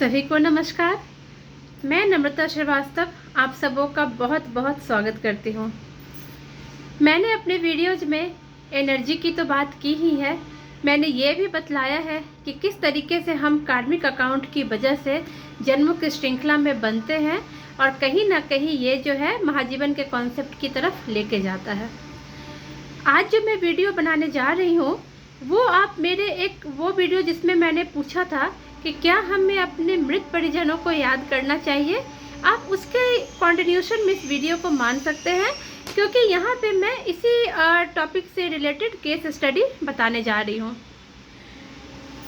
सभी को नमस्कार। मैं नम्रता श्रीवास्तव आप सबों का बहुत बहुत स्वागत करती हूँ। मैंने अपने वीडियोज में एनर्जी की तो बात की ही है, मैंने ये भी बतलाया है कि किस तरीके से हम कार्मिक अकाउंट की वजह से जन्मों की श्रृंखला में बनते हैं और कहीं ना कहीं ये जो है महाजीवन के कॉन्सेप्ट की तरफ लेके जाता है। आज जो मैं वीडियो बनाने जा रही हूँ वो आप मेरे वो वीडियो जिसमें मैंने पूछा था कि क्या हमें अपने मृत परिजनों को याद करना चाहिए, आप उसके कंटिन्यूशन में इस वीडियो को मान सकते हैं, क्योंकि यहाँ पे मैं इसी टॉपिक से रिलेटेड केस स्टडी बताने जा रही हूँ।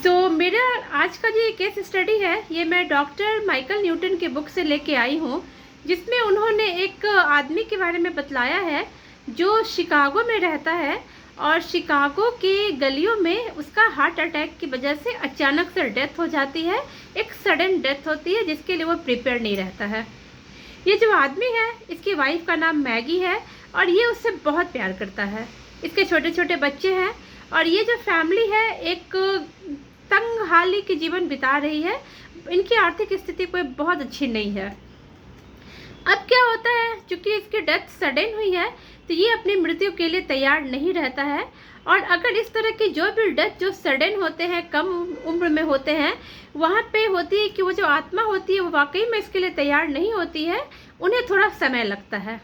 तो मेरा आज का जो केस स्टडी है ये मैं डॉक्टर माइकल न्यूटन की बुक से लेके आई हूँ, जिसमें उन्होंने एक आदमी के बारे में बतलाया है जो शिकागो में रहता है और शिकागो की गलियों में उसका हार्ट अटैक की वजह से अचानक से डेथ हो जाती है। एक सडन डेथ होती है जिसके लिए वो प्रिपेयर नहीं रहता है। ये जो आदमी है इसकी वाइफ का नाम मैगी है और ये उससे बहुत प्यार करता है। इसके छोटे छोटे बच्चे हैं और ये जो फैमिली है एक तंगहाली की जीवन बिता रही है। इनकी आर्थिक स्थिति कोई बहुत अच्छी नहीं है। अब क्या होता है, चूंकि इसकी डेथ सडन हुई है तो ये अपनी मृत्यु के लिए तैयार नहीं रहता है। और अगर इस तरह की जो भी डेथ जो सडन होते हैं, कम उम्र में होते हैं, वहाँ पे होती है कि वो जो आत्मा होती है वो वाकई में इसके लिए तैयार नहीं होती है, उन्हें थोड़ा समय लगता है।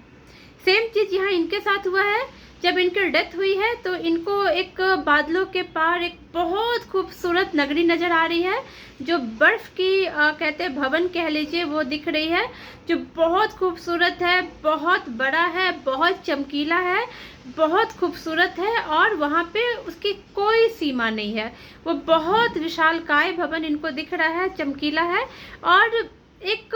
सेम चीज़ यहाँ इनके साथ हुआ है। जब इनकी डेथ हुई है तो इनको एक बादलों के पार एक बहुत खूबसूरत नगरी नज़र आ रही है, जो बर्फ़ की कहते हैं भवन कह लीजिए, वो दिख रही है, जो बहुत खूबसूरत है, बहुत बड़ा है, बहुत चमकीला है, बहुत खूबसूरत है और वहाँ पे उसकी कोई सीमा नहीं है। वो बहुत विशालकाय भवन इनको दिख रहा है, चमकीला है और एक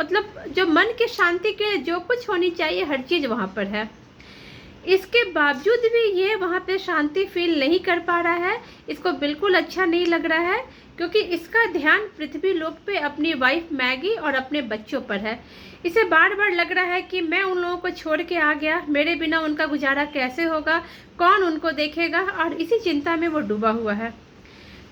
मतलब जो मन की शांति के लिए जो कुछ होनी चाहिए हर चीज़ वहाँ पर है। इसके बावजूद भी ये वहाँ पे शांति फील नहीं कर पा रहा है, इसको बिल्कुल अच्छा नहीं लग रहा है, क्योंकि इसका ध्यान पृथ्वी लोक पे अपनी वाइफ मैगी और अपने बच्चों पर है। इसे बार बार लग रहा है कि मैं उन लोगों को छोड़ के आ गया, मेरे बिना उनका गुजारा कैसे होगा, कौन उनको देखेगा, और इसी चिंता में वो डूबा हुआ है।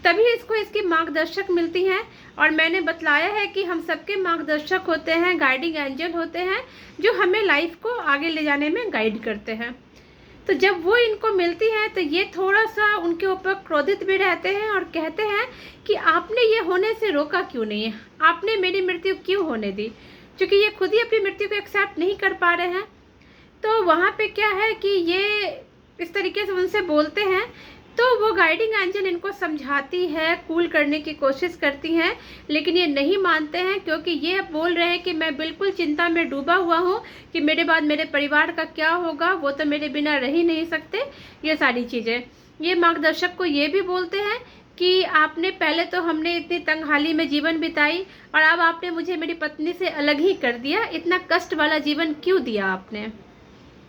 तभी इसको इसकी मार्गदर्शक मिलती हैं और मैंने बतलाया है कि हम सबके मार्गदर्शक होते हैं, गाइडिंग एंजल होते हैं, जो हमें लाइफ को आगे ले जाने में गाइड करते हैं। तो जब वो इनको मिलती है तो ये थोड़ा सा उनके ऊपर क्रोधित भी रहते हैं और कहते हैं कि आपने ये होने से रोका क्यों नहीं है, आपने मेरी मृत्यु क्यों होने दी, क्योंकि ये खुद ही अपनी मृत्यु को एक्सेप्ट नहीं कर पा रहे हैं। तो वहाँ पे क्या है कि ये इस तरीके से उनसे बोलते हैं, तो वो गाइडिंग एंजल इनको समझाती है, कूल करने की कोशिश करती हैं, लेकिन ये नहीं मानते हैं, क्योंकि ये बोल रहे हैं कि मैं बिल्कुल चिंता में डूबा हुआ हूँ कि मेरे बाद मेरे परिवार का क्या होगा, वो तो मेरे बिना रह ही नहीं सकते, ये सारी चीज़ें। ये मार्गदर्शक को ये भी बोलते हैं कि आपने पहले तो हमने इतनी तंगहाली में जीवन बिताई और अब आपने मुझे मेरी पत्नी से अलग ही कर दिया, इतना कष्ट वाला जीवन क्यों दिया आपने।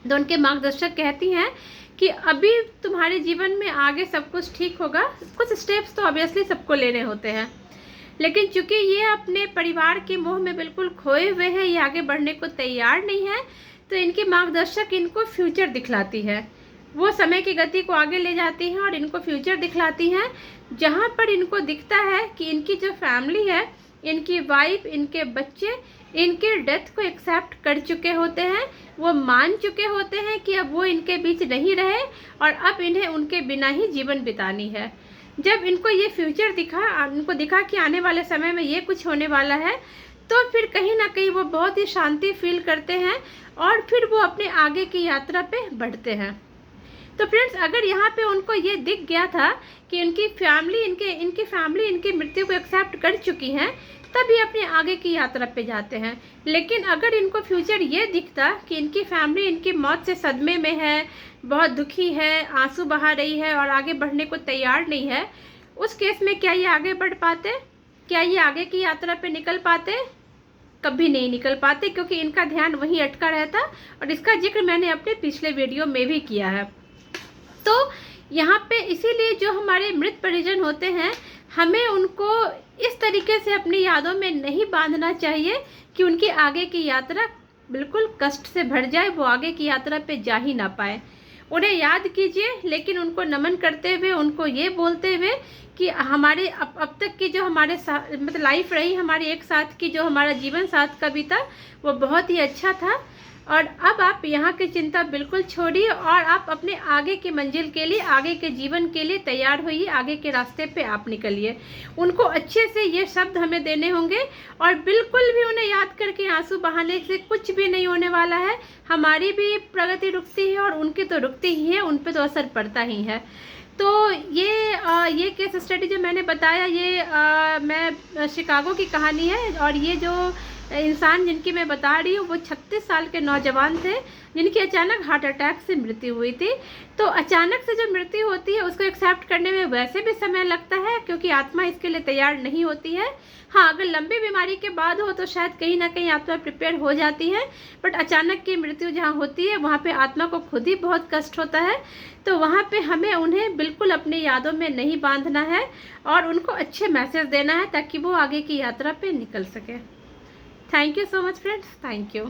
तो उनके मार्गदर्शक कहती हैं कि अभी तुम्हारे जीवन में आगे सब कुछ ठीक होगा, कुछ स्टेप्स तो ऑब्वियसली सबको लेने होते हैं, लेकिन चूंकि ये अपने परिवार के मोह में बिल्कुल खोए हुए हैं, ये आगे बढ़ने को तैयार नहीं है, तो इनकी मार्गदर्शक इनको फ्यूचर दिखलाती है। वो समय की गति को आगे ले जाती हैं और इनको फ्यूचर दिखलाती हैं, जहाँ पर इनको दिखता है कि इनकी जो फैमिली है, इनकी वाइफ, इनके बच्चे इनके डेथ को एक्सेप्ट कर चुके होते हैं, वो मान चुके होते हैं कि अब वो इनके बीच नहीं रहे और अब इन्हें उनके बिना ही जीवन बितानी है। जब इनको ये फ्यूचर दिखा, इनको दिखा कि आने वाले समय में ये कुछ होने वाला है, तो फिर कहीं ना कहीं वो बहुत ही शांति फील करते हैं और फिर वो अपने आगे की यात्रा पे बढ़ते हैं। तो फ्रेंड्स, अगर यहाँ पे उनको ये दिख गया था कि इनकी फैमिली इनकी मृत्यु को एक्सेप्ट कर चुकी हैं, तब ये अपने आगे की यात्रा पे जाते हैं। लेकिन अगर इनको फ्यूचर ये दिखता कि इनकी फैमिली इनकी मौत से सदमे में है, बहुत दुखी है, आंसू बहा रही है और आगे बढ़ने को तैयार नहीं है, उस केस में क्या ये आगे बढ़ पाते, क्या ये आगे की यात्रा पे निकल पाते? कभी नहीं निकल पाते, क्योंकि इनका ध्यान वहीं अटका रहता। और इसका जिक्र मैंने अपने पिछले वीडियो में भी किया है। तो यहाँ पे इसीलिए जो हमारे मृत परिजन होते हैं, हमें उनको इस तरीके से अपनी यादों में नहीं बांधना चाहिए कि उनकी आगे की यात्रा बिल्कुल कष्ट से भर जाए, वो आगे की यात्रा पे जा ही ना पाए। उन्हें याद कीजिए, लेकिन उनको नमन करते हुए, उनको ये बोलते हुए कि हमारे अब तक की जो हमारे मतलब लाइफ रही हमारी एक साथ की, जो हमारा जीवन साथ का बीता, वो बहुत ही अच्छा था। और अब आप यहाँ की चिंता बिल्कुल छोड़िए और आप अपने आगे की मंजिल के लिए, आगे के जीवन के लिए तैयार होइए, आगे के रास्ते पे आप निकलिए। उनको अच्छे से ये शब्द हमें देने होंगे और बिल्कुल भी उन्हें याद करके आंसू बहाने से कुछ भी नहीं होने वाला है। हमारी भी प्रगति रुकती है और उनकी तो रुकती ही है, उन पर तो असर पड़ता ही है। तो ये केस स्टडी जो मैंने बताया, ये मैं शिकागो की कहानी है। और ये जो इंसान जिनकी मैं बता रही हूँ वो 36 साल के नौजवान थे, जिनकी अचानक हार्ट अटैक से मृत्यु हुई थी। तो अचानक से जो मृत्यु होती है उसको एक्सेप्ट करने में वैसे भी समय लगता है, क्योंकि आत्मा इसके लिए तैयार नहीं होती है। हाँ, अगर लंबी बीमारी के बाद हो तो शायद कहीं ना कहीं आत्मा प्रिपेयर हो जाती है, बट अचानक की मृत्यु जहाँ होती है वहाँ पे आत्मा को खुद ही बहुत कष्ट होता है। तो वहाँ पे हमें उन्हें बिल्कुल अपनी यादों में नहीं बांधना है और उनको अच्छे मैसेज देना है ताकि वो आगे की यात्रा पे निकल सके। Thank you so much, friends. Thank you.